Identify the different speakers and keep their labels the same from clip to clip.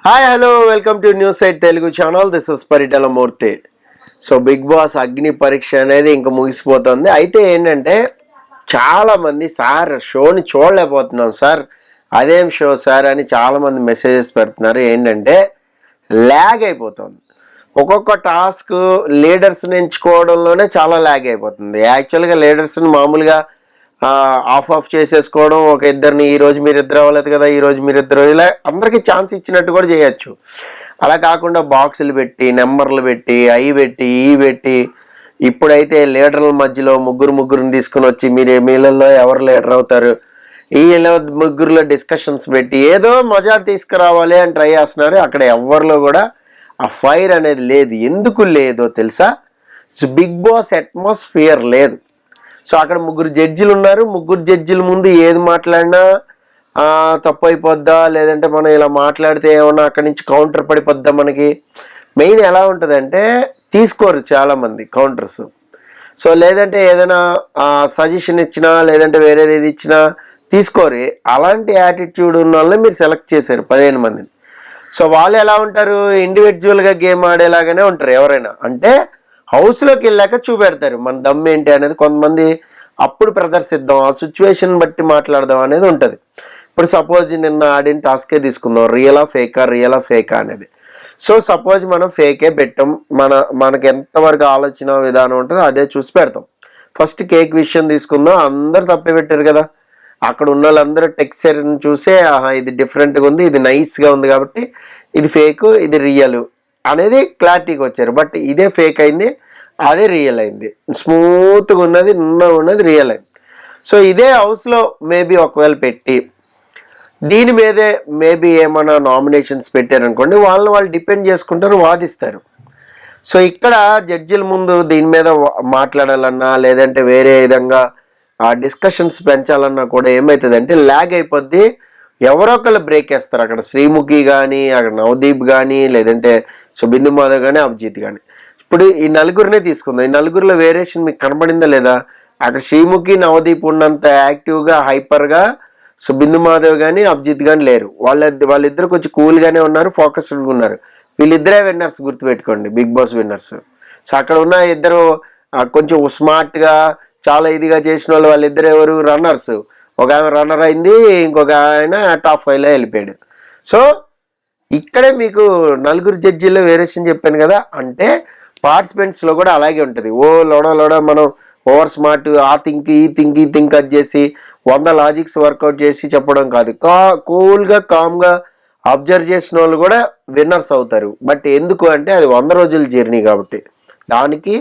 Speaker 1: Hi hello welcome to news site Telugu channel. This is Paritala Murthy. So Bigg Boss Agni Pariksha అనేది ఇంకా ముగిసిపోతుంది. అయితే ఏంటంటే చాలామంది సార్ షోని చూడలేకపోతున్నాం సార్, అదేం షో సార్ అని చాలామంది మెసేజెస్ పెడుతున్నారు. ఏంటంటే ల్యాగ్ అయిపోతుంది. ఒక్కొక్క టాస్క్ లీడర్స్ని ఎంచుకోవడంలోనే చాలా ల్యాగ్ అయిపోతుంది. యాక్చువల్గా లీడర్స్ని మామూలుగా ఆఫ్ చేసేసుకోవడం, ఒక ఇద్దరిని ఈరోజు మీరు ఇద్దరు అవ్వలేదు కదా, ఈరోజు మీరు ఇద్దరు, ఇలా అందరికీ ఛాన్స్ ఇచ్చినట్టు కూడా చేయొచ్చు. అలా కాకుండా బాక్సులు పెట్టి, నెంబర్లు పెట్టి, అవి పెట్టి, ఈ పెట్టి, ఇప్పుడైతే లీడర్ల మధ్యలో ముగ్గురిని తీసుకుని వచ్చి మీరు మీళ్ళల్లో ఎవరు లీడర్ అవుతారు, ఈ ముగ్గురులో డిస్కషన్స్ పెట్టి ఏదో మజా తీసుకురావాలి అని ట్రై చేస్తున్నారు. అక్కడ ఎవరిలో కూడా ఆ ఫైర్ అనేది లేదు. ఎందుకు లేదో తెలుసా? బిగ్ బాస్ అట్మాస్ఫియర్ లేదు. సో అక్కడ ముగ్గురు జడ్జిలు ఉన్నారు. ముగ్గురు జడ్జిల ముందు ఏది మాట్లాడినా తప్పు అయిపోద్దా, లేదంటే మనం ఇలా మాట్లాడితే ఏమన్నా అక్కడి నుంచి కౌంటర్ పడిపోద్దా. మనకి మెయిన్ ఎలా ఉంటుందంటే తీసుకోరు చాలామంది కౌంటర్స్. సో లేదంటే ఏదైనా సజెషన్ ఇచ్చినా, లేదంటే వేరేది ఏది ఇచ్చినా తీసుకోరు. అలాంటి యాటిట్యూడ్ ఉన్న వాళ్ళని మీరు సెలెక్ట్ చేశారు 15 మందిని. సో వాళ్ళు ఎలా ఉంటారు? ఇండివిజువల్గా గేమ్ ఆడేలాగానే ఉంటారు. ఎవరైనా అంటే హౌస్లోకి వెళ్ళాక చూపెడతారు మన దమ్ ఏంటి అనేది. కొంతమంది అప్పుడు ప్రదర్శిద్దాం, ఆ సిచ్యువేషన్ బట్టి మాట్లాడదాం అనేది ఉంటుంది. ఇప్పుడు సపోజ్ నిన్న ఆడిన టాస్కే తీసుకుందాం, రియలా ఫేకా అనేది. సో సపోజ్ మనం ఫేకే పెట్టాం, మనకి ఎంతవరకు ఆలోచన విధానం ఉంటుందో అదే చూసి పెడతాం. ఫస్ట్ కేక్ విషయం తీసుకుందాం. అందరు తప్పే పెట్టారు కదా. అక్కడ ఉన్న వాళ్ళందరూ టెక్స్చర్ని చూసే ఇది డిఫరెంట్గా ఉంది, ఇది నైస్గా ఉంది కాబట్టి ఇది ఫేక్, ఇది రియల్ అనేది క్లారిటీగా వచ్చారు. బట్ ఇదే ఫేక్ అయింది, అదే రియల్ అయింది. స్మూత్గా ఉన్నది రియల్ అయింది. సో ఇదే హౌస్లో మేబీ ఒకవేళ పెట్టి దీని మీదే మేబీ ఏమైనా నామినేషన్స్ పెట్టారనుకోండి, వాళ్ళు డిపెండ్ చేసుకుంటారు, వాదిస్తారు. సో ఇక్కడ జడ్జిల ముందు దీని మీద మాట్లాడాలన్నా, లేదంటే వేరే విధంగా డిస్కషన్స్ పెంచాలన్నా కూడా ఏమవుతుందంటే ల్యాగ్ అయిపోద్ది. ఎవరో ఒకళ్ళు బ్రేక్ వేస్తారు. అక్కడ శ్రీముఖి కానీ, అక్కడ నవదీప్ కానీ, లేదంటే బిందు మాధవ్ కానీ, అభిజిత్ కానీ. ఇప్పుడు ఈ నలుగురినే తీసుకుందాం. ఈ నలుగురిలో వేరియేషన్ మీకు కనబడిందా లేదా? అక్కడ శ్రీముఖి, నవదీప్ ఉన్నంత యాక్టివ్గా, హైపర్గా బిందు మాధవ్ కానీ, అభిజిత్ కానీ లేరు. వాళ్ళిద్దరు కొంచెం కూల్గానే ఉన్నారు, ఫోకస్డ్గా ఉన్నారు. వీళ్ళిద్దరే విన్నర్స్, గుర్తుపెట్టుకోండి, బిగ్ బాస్ విన్నర్స్. సో అక్కడ ఉన్న ఇద్దరు కొంచెం స్మార్ట్గా చాలా ఇదిగా చేసిన వాళ్ళిద్దరు ఎవరు? రన్నర్స్. ఒక ఆమె రన్నర్ అయింది, ఇంకొక ఆయన టాప్ 5లో వెళ్ళిపోయాడు. సో ఇక్కడే మీకు నలుగురు జడ్జీల్లో వేరియేషన్ చెప్పాను కదా. అంటే పార్టిసిపెంట్స్లో కూడా అలాగే ఉంటుంది. లోడ మనం ఓవర్ స్మార్ట్, ఆ థింక్ ఈ థింక్ అది చేసి 100 లాజిక్స్ వర్కౌట్ చేసి చెప్పడం కాదు. కూల్గా కామ్గా అబ్జర్వ్ చేసిన వాళ్ళు కూడా విన్నర్స్ అవుతారు. బట్ ఎందుకు అంటే అది 100 రోజుల జర్నీ కాబట్టి. దానికి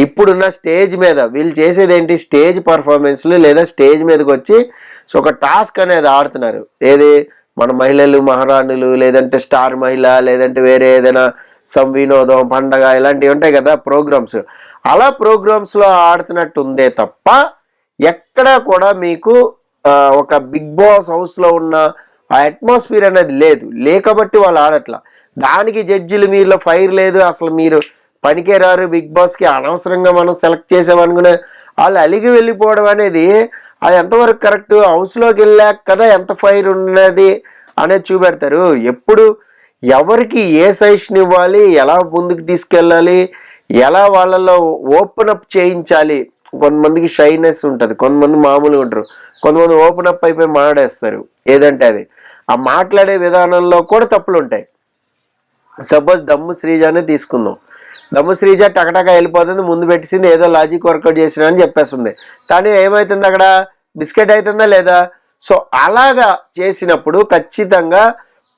Speaker 1: ఇప్పుడున్న స్టేజ్ మీద వీళ్ళు చేసేది ఏంటి? స్టేజ్ పర్ఫార్మెన్స్లు, లేదా స్టేజ్ మీదకి వచ్చి సో ఒక టాస్క్ అనేది ఆడుతున్నారు. ఏది మన మహిళలు, మహారాణులు, లేదంటే స్టార్ మహిళ, లేదంటే వేరే ఏదైనా వినోదం, పండగ, ఇలాంటివి ఉంటాయి కదా ప్రోగ్రామ్స్. అలా ప్రోగ్రామ్స్లో ఆడుతున్నట్టు ఉందే తప్ప ఎక్కడా కూడా మీకు ఒక బిగ్ బాస్ హౌస్లో ఉన్న ఆ అట్మాస్ఫియర్ అనేది లేకబట్టి వాళ్ళు ఆడట్లా. దానికి జడ్జిలు మీలో ఫైర్ లేదు, అసలు మీరు పనికే రారు బిగ్ బాస్కి, అనవసరంగా మనం సెలెక్ట్ చేసామనుకునే వాళ్ళు అలిగి వెళ్ళిపోవడం అనేది అది ఎంతవరకు కరెక్ట్? హౌస్లోకి వెళ్ళాక కదా ఎంత ఫైర్ ఉన్నది అనేది చూపెడతారు. ఎప్పుడు ఎవరికి ఏ సజెషన్ ఇవ్వాలి, ఎలా ముందుకు తీసుకెళ్ళాలి, ఎలా వాళ్ళలో ఓపెన్ అప్ చేయించాలి. కొంతమందికి షైనెస్ ఉంటుంది, కొంతమంది మామూలుగా ఉంటారు, కొంతమంది ఓపెన్ అప్ అయిపోయి మాట్లాడేస్తారు. ఏదంటే అది ఆ మాట్లాడే విధానంలో కూడా తప్పులు ఉంటాయి. సపోజ్ దమ్ము శ్రీజానే తీసుకుందాం. దమ్ము శ్రీజ టకటక వెళ్ళిపోతుంది, ముందు పెట్టేసింది, ఏదో లాజిక్ వర్కౌట్ చేసినా అని చెప్పేస్తుంది. కానీ ఏమవుతుంది? అక్కడ బిస్కెట్ అవుతుందా లేదా? సో అలాగా చేసినప్పుడు ఖచ్చితంగా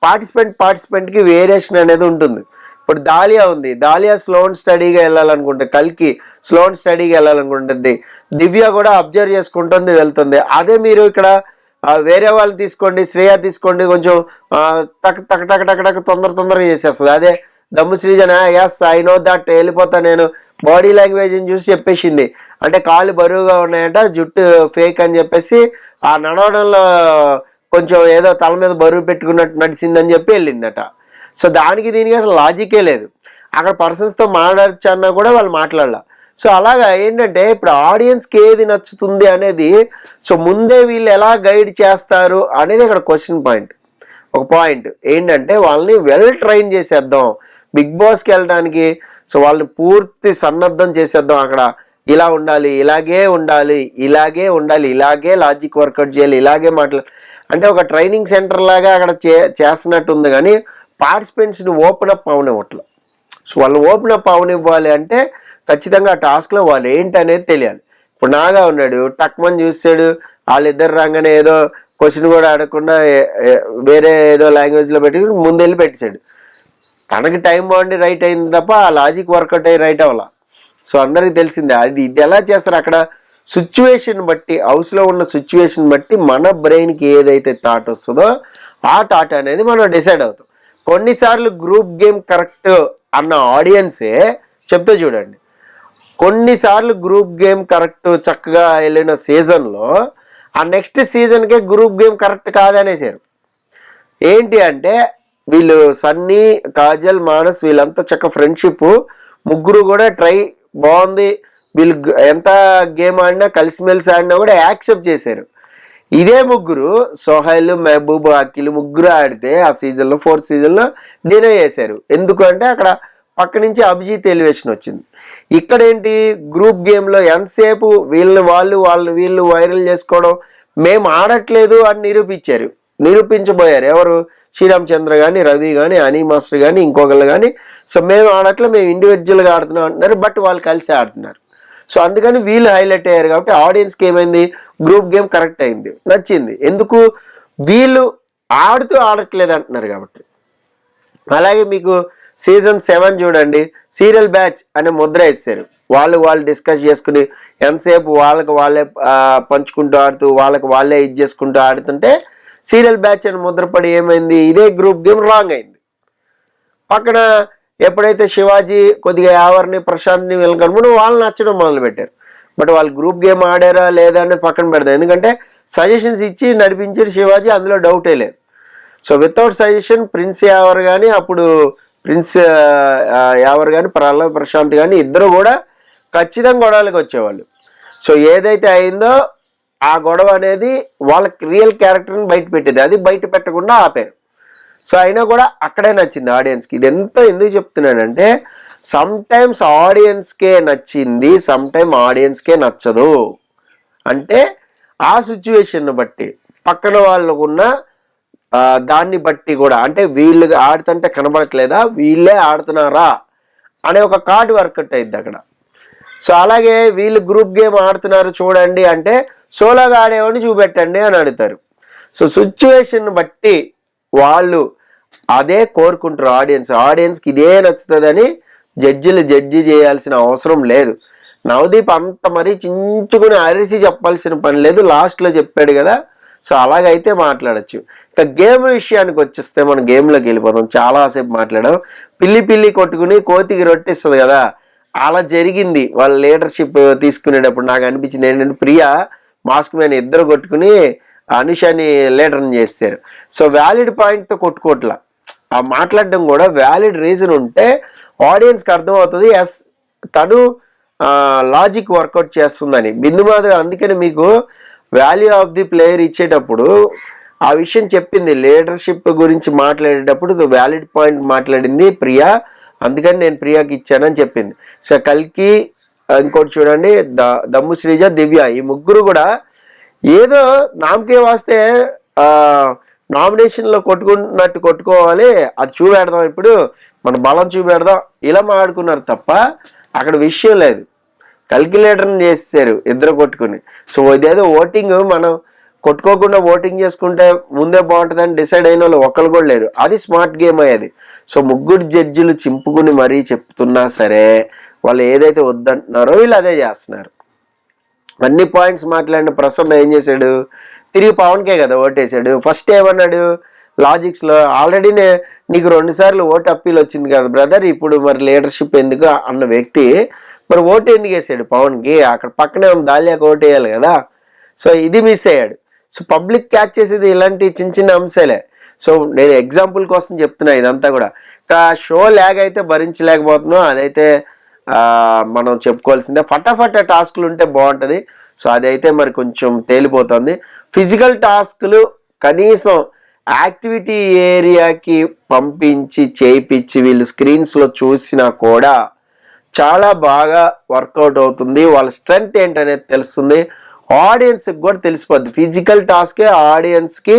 Speaker 1: పార్టిసిపెంట్కి వేరియేషన్ అనేది ఉంటుంది. ఇప్పుడు దాలియా ఉంది, దాలియా స్లో అండ్ స్టడీగా వెళ్ళాలనుకుంటుంది, కల్కి స్లో అండ్ స్టడీగా వెళ్ళాలనుకుంటుంది, దివ్య కూడా అబ్జర్వ్ చేసుకుంటుంది, వెళ్తుంది. అదే మీరు ఇక్కడ వేరే వాళ్ళు తీసుకోండి, శ్రేయ తీసుకోండి, కొంచెం టక్ తొందరగా చేసేస్తుంది. అదే దమ్ము Srijana yes I know that వెళ్ళిపోతా నేను, బాడీ లాంగ్వేజ్ని చూసి చెప్పేసింది. అంటే కాళ్ళు బరువుగా ఉన్నాయంట, జుట్టు ఫేక్ అని చెప్పేసి ఆ నడవడంలో కొంచెం ఏదో తల మీద బరువు పెట్టుకున్నట్టు నడిచిందని చెప్పి వెళ్ళిందట. సో దానికి దీనికి అసలు లాజికే లేదు. అక్కడ పర్సన్స్తో మాట్లాడచ్చు అన్నా కూడా వాళ్ళు మాట్లాడాల. సో అలాగా ఏంటంటే ఇప్పుడు ఆడియన్స్కి ఏది నచ్చుతుంది అనేది సో ముందే వీళ్ళు ఎలా గైడ్ చేస్తారు అనేది అక్కడ క్వశ్చన్ పాయింట్. ఒక పాయింట్ ఏంటంటే వాళ్ళని వెల్ ట్రైన్ చేసేద్దాం బిగ్ బాస్కి వెళ్ళడానికి. సో వాళ్ళని పూర్తి సన్నద్ధం చేసేద్దాం. అక్కడ ఇలా ఉండాలి, ఇలాగే ఉండాలి, ఇలాగే ఉండాలి, ఇలాగే లాజిక్ వర్కౌట్ చేయాలి, ఇలాగే అంటే ఒక ట్రైనింగ్ సెంటర్ లాగా అక్కడ చేస్తున్నట్టు ఉంది. కానీ పార్టిసిపెంట్స్ని ఓపెన్ అప్ అవనివ్వట్లేదు. సో వాళ్ళు ఓపెన్ అప్ అవనివ్వాలి అంటే ఖచ్చితంగా ఆ టాస్క్లో వాళ్ళు ఏంటి అనేది తెలియాలి. ఇప్పుడు నాగా ఉన్నాడు, టక్మని చూసాడు, వాళ్ళిద్దరు రాగానే ఏదో క్వశ్చన్ కూడా అడగకుండా వేరే ఏదో లాంగ్వేజ్లో పెట్టి ముందెళ్ళి పెట్టేశాడు. తనకి టైం బాగుండి రైట్ అయింది తప్ప ఆ లాజిక్ వర్కౌట్ అయ్యి రైట్ అవ్వాల. సో అందరికి తెలిసిందే. ఇది ఎలా చేస్తారు అక్కడ సిచ్యువేషన్ బట్టి, హౌస్లో ఉన్న సిచ్యువేషన్ బట్టి మన బ్రెయిన్కి ఏదైతే థాట్ వస్తుందో ఆ థాట్ అనేది మనం డిసైడ్ అవుతాం. కొన్నిసార్లు గ్రూప్ గేమ్ కరెక్ట్ అన్న ఆడియన్సే చెప్తే చూడండి, కొన్నిసార్లు గ్రూప్ గేమ్ కరెక్ట్ చక్కగా వెళ్ళిన సీజన్లో ఆ నెక్స్ట్ సీజన్కే గ్రూప్ గేమ్ కరెక్ట్ కాదనేసారు. ఏంటి అంటే వీళ్ళు సన్నీ, కాజల్, మానస్ వీళ్ళంతా చక్క ఫ్రెండ్షిప్, ముగ్గురు కూడా ట్రై బాగుంది, వీళ్ళు ఎంత గేమ్ ఆడినా కలిసిమెలిసి ఆడినా కూడా యాక్సెప్ట్ చేశారు. ఇదే ముగ్గురు సోహైల్, మెహబూబ్, అఖిల్ ముగ్గురు ఆడితే ఆ సీజన్లో 4th సీజన్లో డినై చేశారు. ఎందుకంటే అక్కడ పక్క నుంచి అభిజిత్ ఎలివేషన్ వచ్చింది. ఇక్కడ ఏంటి గ్రూప్ గేమ్లో ఎంతసేపు వాళ్ళని వీళ్ళు వైరల్ చేసుకోవడం, మేము ఆడట్లేదు అని నిరూపించబోయారు. ఎవరు? శ్రీరామ్ చంద్ర కానీ, రవి కానీ, అనీ మాస్టర్ కానీ, ఇంకొకళ్ళు కానీ. సో మేము ఆడట్లే, మేము ఇండివిజువల్గా ఆడుతున్నాం అంటున్నారు. బట్ వాళ్ళు కలిసి ఆడుతున్నారు. సో అందుకని వీళ్ళు హైలైట్ అయ్యారు. కాబట్టి ఆడియన్స్కి ఏమైంది, గ్రూప్ గేమ్ కరెక్ట్ అయింది, నచ్చింది. ఎందుకు? వీళ్ళు ఆడట్లేదు అంటున్నారు కాబట్టి. అలాగే మీకు సీజన్ 7 చూడండి, సీరియల్ బ్యాచ్ అనే ముద్ర వేస్తారు. వాళ్ళు డిస్కస్ చేసుకుని ఎంతసేపు వాళ్ళే పంచుకుంటూ ఆడుతూ వాళ్ళే ఇది చేసుకుంటూ ఆడుతుంటే సీరియల్ బ్యాచ్ అని ముద్రపడి ఏమైంది, ఇదే గ్రూప్ గేమ్ రాంగ్ అయింది. పక్కన ఎప్పుడైతే శివాజీ కొద్దిగా యావర్ని, ప్రశాంత్ని వీళ్ళని కనుక్కుని వాళ్ళు నచ్చడం మొదలుపెట్టారు. బట్ వాళ్ళు గ్రూప్ గేమ్ ఆడారా లేదా అనేది పక్కన పెడతారు. ఎందుకంటే సజెషన్స్ ఇచ్చి నడిపించారు శివాజీ, అందులో డౌటే లేదు. సో వితౌట్ సజెషన్ ప్రిన్స్ యావర్ కానీ, అప్పుడు ప్రిన్స్ యావర్ కానీ, ప్రశాంత్ కానీ ఇద్దరు కూడా ఖచ్చితంగా గొడవలకు వచ్చేవాళ్ళు. సో ఏదైతే అయిందో ఆ గొడవ అనేది వాళ్ళకి రియల్ క్యారెక్టర్ని బయట పెట్టేది, అది బయట పెట్టకుండా ఆపారు. సో అయినా కూడా అక్కడే నచ్చింది ఆడియన్స్కి. ఇది ఎందుకు చెప్తున్నానంటే సమ్ టైమ్స్ ఆడియన్స్కే నచ్చింది, సమ్ టైమ్ ఆడియన్స్కే నచ్చదు. అంటే ఆ సిచ్యువేషన్ బట్టి, పక్కన వాళ్ళకున్న దాన్ని బట్టి కూడా, అంటే వీళ్ళు ఆడుతుంటే కనబడట్లేదా, వీళ్ళే ఆడుతున్నారా అనే ఒక కార్డు వర్కౌట్ అయింది అక్కడ. సో అలాగే వీళ్ళు గ్రూప్ గేమ్ ఆడుతున్నారు చూడండి అంటే సోలోగా ఆడేవాడిని చూపెట్టండి అని అడుగుతారు. సో సిచ్యువేషన్ బట్టి వాళ్ళు అదే కోరుకుంటారు. ఆడియన్స్కి ఇదే నచ్చుతుందని జడ్జి చేయాల్సిన అవసరం లేదు. నవదీప్ అంత మరీ చించుకుని అరిచి చెప్పాల్సిన పని లేదు, లాస్ట్లో చెప్పాడు కదా. సో అలాగైతే మాట్లాడచ్చు. ఇక గేమ్ విషయానికి వచ్చేస్తే మనం గేమ్లోకి వెళ్ళిపోతాం. చాలాసేపు మాట్లాడాం. పిల్లి కొట్టుకుని కోతికి రొట్టిస్తుంది కదా, అలా జరిగింది. వాళ్ళ లీడర్షిప్ తీసుకునేటప్పుడు నాకు అనిపించింది ఏంటంటే ప్రియా, మాస్క్ మ్యాన్ ఇద్దరు కొట్టుకుని అనుషాని లీడర్ని చేశారు. సో వ్యాలిడ్ పాయింట్తో కొట్టుకోవట్లా, ఆ మాట్లాడడం కూడా వ్యాలిడ్ రీజన్ ఉంటే ఆడియన్స్కి అర్థమవుతుంది ఎస్ తను లాజిక్ వర్కౌట్ చేస్తుందని. బిందు మాధవి అందుకని మీకు వాల్యూ ఆఫ్ ది ప్లేయర్ ఇచ్చేటప్పుడు ఆ విషయం చెప్పింది. లీడర్షిప్ గురించి మాట్లాడేటప్పుడు వ్యాలిడ్ పాయింట్ మాట్లాడింది ప్రియా, అందుకని నేను ప్రియాకి ఇచ్చానని చెప్పింది. సో కల్కి, ఇంకోటి చూడండి దమ్ము శ్రీజ, దివ్య, ఈ ముగ్గురు కూడా ఏదో నామకే వాస్తే నామినేషన్లో కొట్టుకోవాలి, అది చూపెడదాం, ఇప్పుడు మన బలం చూపెడదాం, ఇలా మాట్లాడుకున్నారు తప్ప అక్కడ విషయం లేదు. క్యాల్కులేటర్ని చేసేసారు ఇద్దరు కొట్టుకుని. సో ఇదేదో ఓటింగ్ మనం కొట్టుకోకుండా ఓటింగ్ చేసుకుంటే ముందే బాగుంటుందని డిసైడ్ అయిన వాళ్ళు ఒక్కరు కూడా లేరు. అది స్మార్ట్ గేమ్ అయ్యేది. సో ముగ్గురు జడ్జిలు చింపుకుని మరీ చెప్తున్నా సరే వాళ్ళు ఏదైతే వద్దంటున్నారో వీళ్ళు అదే చేస్తున్నారు. అన్ని పాయింట్స్ మాట్లాడిన ప్రసన్న ఏం చేశాడు, తిరిగి పవన్కే కదా ఓటేసాడు. ఫస్ట్ ఏమన్నాడు లాజిక్స్లో, ఆల్రెడీ నీకు 2 సార్లు ఓటు అప్పీల్ వచ్చింది కదా బ్రదర్, ఇప్పుడు మరి లీడర్షిప్ ఎందుకు అన్న వ్యక్తి మరి ఓటు ఎందుకు వేసాడు పవన్కి? అక్కడ పక్కనే దాలియాకి ఓటు వేయాలి కదా. సో ఇది మిస్ అయ్యాడు. సో పబ్లిక్ క్యాచ్ చేసేది ఇలాంటి చిన్న అంశాలే. సో నేను ఎగ్జాంపుల్ కోసం చెప్తున్నా ఇదంతా కూడా. షో ల్యాగ్ అయితే భరించలేకపోతున్నాం, అదైతే మనం చెప్పుకోవాల్సిందే. ఫటాఫట టాస్క్లు ఉంటే బాగుంటుంది. సో అదైతే మరి కొంచెం తేలిపోతుంది. ఫిజికల్ టాస్క్లు కనీసం యాక్టివిటీ ఏరియాకి పంపించి చేయించి వీళ్ళు స్క్రీన్స్లో చూసినా కూడా చాలా బాగా వర్కౌట్ అవుతుంది. వాళ్ళ స్ట్రెంగ్త్ ఏంటనేది తెలుస్తుంది, ఆడియన్స్కి కూడా తెలిసిపోద్ది. ఫిజికల్ టాస్కే ఆడియన్స్కి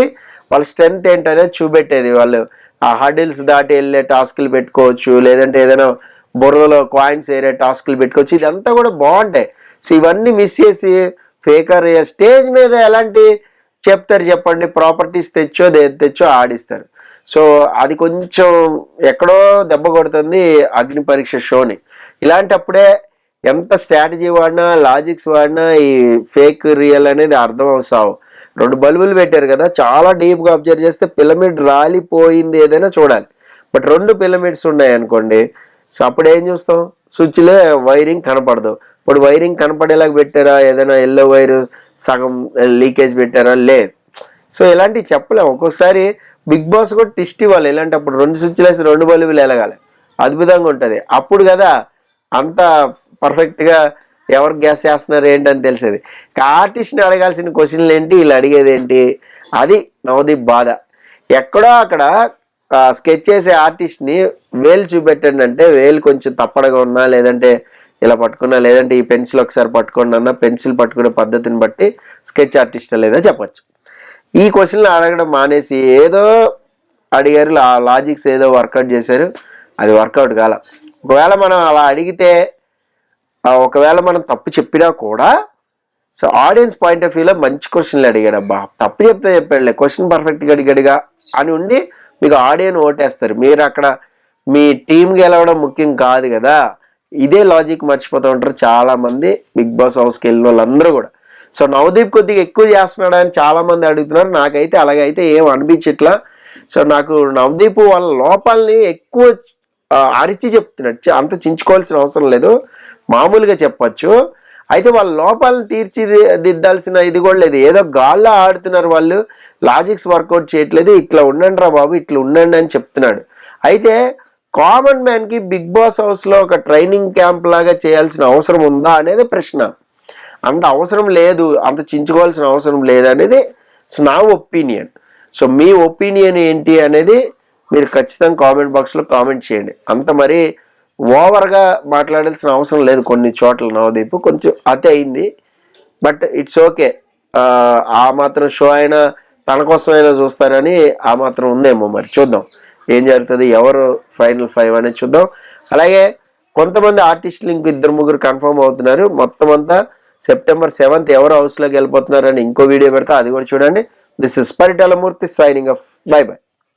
Speaker 1: వాళ్ళ స్ట్రెంగ్త్ ఏంటనేది చూపెట్టేది. వాళ్ళు ఆ హడిల్స్ దాటి వెళ్ళే టాస్క్లు పెట్టుకోవచ్చు, లేదంటే ఏదైనా బుర్రలో కాయిన్స్ ఏరే టాస్క్లు పెట్టుకోవచ్చు. ఇదంతా కూడా బాగుంటాయి. సో ఇవన్నీ మిస్ చేసి ఫేకర్ స్టేజ్ మీద ఎలాంటి చెప్తారు చెప్పండి, ప్రాపర్టీస్ తెచ్చో ఆడిస్తారు. సో అది కొంచెం ఎక్కడో దెబ్బ కొడుతుంది అగ్ని పరీక్ష షోని. ఇలాంటప్పుడే ఎంత స్ట్రాటజీ వాడినా లాజిక్స్ వాడినా ఈ ఫేక్ రియల్ అనేది అర్థం అవసరం. 2 బల్బులు పెట్టారు కదా, చాలా డీప్గా అబ్జర్వ్ చేస్తే పిరమిడ్ రాలిపోయింది ఏదైనా చూడాలి. బట్ 2 పిరమిడ్స్ ఉన్నాయి అనుకోండి, సో అప్పుడు ఏం చూస్తాం, స్విచ్లో వైరింగ్ కనపడదు. ఇప్పుడు వైరింగ్ కనపడేలాగా పెట్టారా, ఏదైనా ఎల్లో వైర్ సగం లీకేజ్ పెట్టారా, లేదు. సో ఇలాంటివి చెప్పలేము. ఒక్కొక్కసారి బిగ్ బాస్ కూడా టిస్ట్ ఇవ్వాలి. ఇలాంటప్పుడు 2 స్విచ్లు వేసి 2 బల్బులు వెలగాలి, అద్భుతంగా ఉంటుంది. అప్పుడు కదా అంత పర్ఫెక్ట్గా ఎవరు గ్యాస్ చేస్తున్నారు ఏంటని తెలిసేది. ఆర్టిస్ట్ని అడగాల్సిన క్వశ్చన్లు ఏంటి, వీళ్ళు అడిగేది ఏంటి, అది నవదీప్ బాధ. ఎక్కడో అక్కడ స్కెచ్ చేసే ఆర్టిస్ట్ని వేలు చూపెట్టండి అంటే వేలు కొంచెం తప్పడగా ఉన్నా, లేదంటే ఇలా పట్టుకున్నా, లేదంటే ఈ పెన్సిల్ ఒకసారి పట్టుకోండి అన్న, పెన్సిల్ పట్టుకునే పద్ధతిని బట్టి స్కెచ్ ఆర్టిస్ట్ లేదా చెప్పచ్చు. ఈ క్వశ్చన్లు అడగడం మానేసి ఏదో అడిగారు, లాజిక్స్ ఏదో వర్కౌట్ చేశారు, అది వర్కౌట్ కాల. ఒకవేళ మనం అలా అడిగితే, ఒకవేళ మనం తప్పు చెప్పినా కూడా సో ఆడియన్స్ పాయింట్ ఆఫ్ వ్యూలో మంచి క్వశ్చన్లు అడిగాడు, అబ్బా తప్పు చెప్తే చెప్పాడులే, క్వశ్చన్ పర్ఫెక్ట్గా అడిగాడుగా అని ఉండి మీకు ఆడియన్స్ ఓటేస్తారు. మీరు అక్కడ మీ టీం గెలవడం ముఖ్యం కాదు కదా. ఇదే లాజిక్ మర్చిపోతూ ఉంటారు చాలామంది బిగ్ బాస్ హౌస్కి వెళ్ళిన వాళ్ళందరూ కూడా. సో నవదీప్ కొద్దిగా ఎక్కువ చేస్తున్నాడు అని చాలామంది అడుగుతున్నారు. నాకైతే అలాగైతే ఏం అనిపించట్లా. సో నాకు నవదీప్ వాళ్ళ లోపాలని ఎక్కువ అరిచి చెప్తున్నాడు, అంత చించుకోవాల్సిన అవసరం లేదు, మామూలుగా చెప్పచ్చు. అయితే వాళ్ళ లోపాలను తీర్చిదిద్దాల్సిన ఇది కూడా లేదు, ఏదో గాల్లో ఆడుతున్నారు వాళ్ళు, లాజిక్స్ వర్కౌట్ చేయట్లేదు, ఇట్లా ఉండండి రా బాబు, ఇట్లా ఉండండి అని చెప్తున్నాడు. అయితే కామన్ మ్యాన్కి బిగ్ బాస్ హౌస్లో ఒక ట్రైనింగ్ క్యాంప్ లాగా చేయాల్సిన అవసరం ఉందా అనేది ప్రశ్న. అంత అవసరం లేదు, అంత చించుకోవాల్సిన అవసరం లేదు అనేది నా ఒపీనియన్. సో మీ ఒపీనియన్ ఏంటి అనేది మీరు ఖచ్చితంగా కామెంట్ బాక్స్లో కామెంట్ చేయండి. అంత మరీ ఓవర్గా మాట్లాడాల్సిన అవసరం లేదు. కొన్ని చోట్ల నవదీప్ కొంచెం అతి అయింది, బట్ ఇట్స్ ఓకే. ఆ మాత్రం షో అయినా తన కోసమైనా చూస్తారని ఆ మాత్రం ఉందేమో, మరి చూద్దాం ఏం జరుగుతుంది, ఎవరు ఫైనల్ 5 అనేది చూద్దాం. అలాగే కొంతమంది ఆర్టిస్టులు ఇంకో 2-3 కన్ఫర్మ్ అవుతున్నారు. మొత్తం అంతా September 7th ఎవరు హౌస్లోకి వెళ్ళిపోతున్నారని ఇంకో వీడియో పెడతా, అది కూడా చూడండి. This is Paritala Murthy signing off. By by.